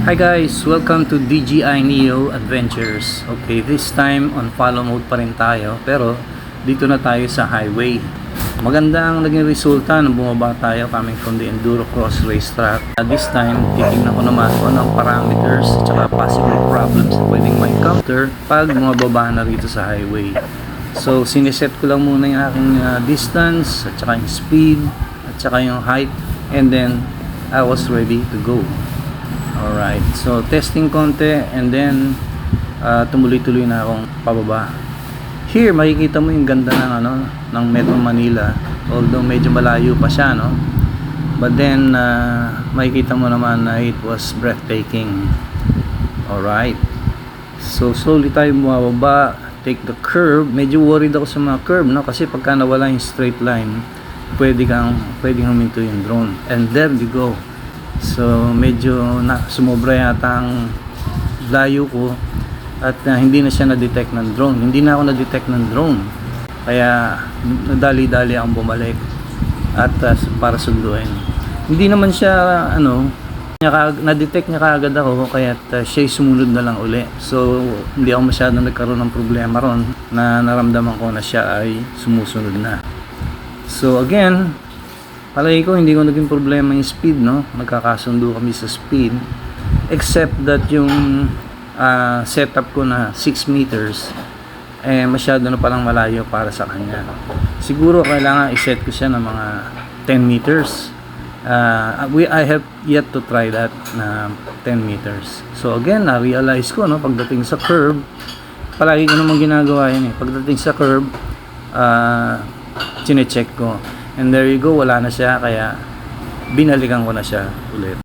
Hi guys! Welcome to DJI Neo Adventures. Okay, this time on follow mode pa rin tayo, pero dito na tayo sa highway. Maganda ang naging resulta nung bumaba tayo coming from the Enduro Cross Racetrack. This time, titignan ko naman kung anong parameters at saka possible problems na pwedeng ma-encounter pag bumababa na rito sa highway. So, siniset ko lang muna yung aking distance at saka yung speed at saka yung height, and then I was ready to go. Alright, so testing konti and then tumuloy-tuloy na akong pababa. Here makikita mo yung ganda ng Metro Manila, although medyo malayo pa siya, no? But then makikita mo naman na it was breathtaking. Alright, so slowly tayo bumababa, take the curve. Medyo worried ako sa mga curve, no? Kasi pagka nawala yung straight line, pwedeng huminto yung drone. And there you go. So medyo sumobra yata ang layo ko at hindi na siya na-detect ng drone. Hindi na ako na-detect ng drone. Kaya nadali-dali akong bumalik at para sunduin. Hindi naman siya na-detect niya kaagad ako, kaya siya sumunod na lang uli. So hindi ako masyadong nagkaroon ng problema ron na naramdaman ko na siya ay sumusunod na. So again, palagi ko hindi ko naging problema yung speed, no? Nagkakasundo kami sa speed, except that yung setup ko na 6 meters masyado na palang malayo para sa kanya. Siguro kailangan i-set ko siya ng mga 10 meters. I have yet to try that na 10 meters. So again, na-realize ko, no, pagdating sa curve, palagi ko naman ginagawa yun, pagdating sa curve, chine-check ko. And there you go, wala na siya, kaya binalikan ko na siya ulit.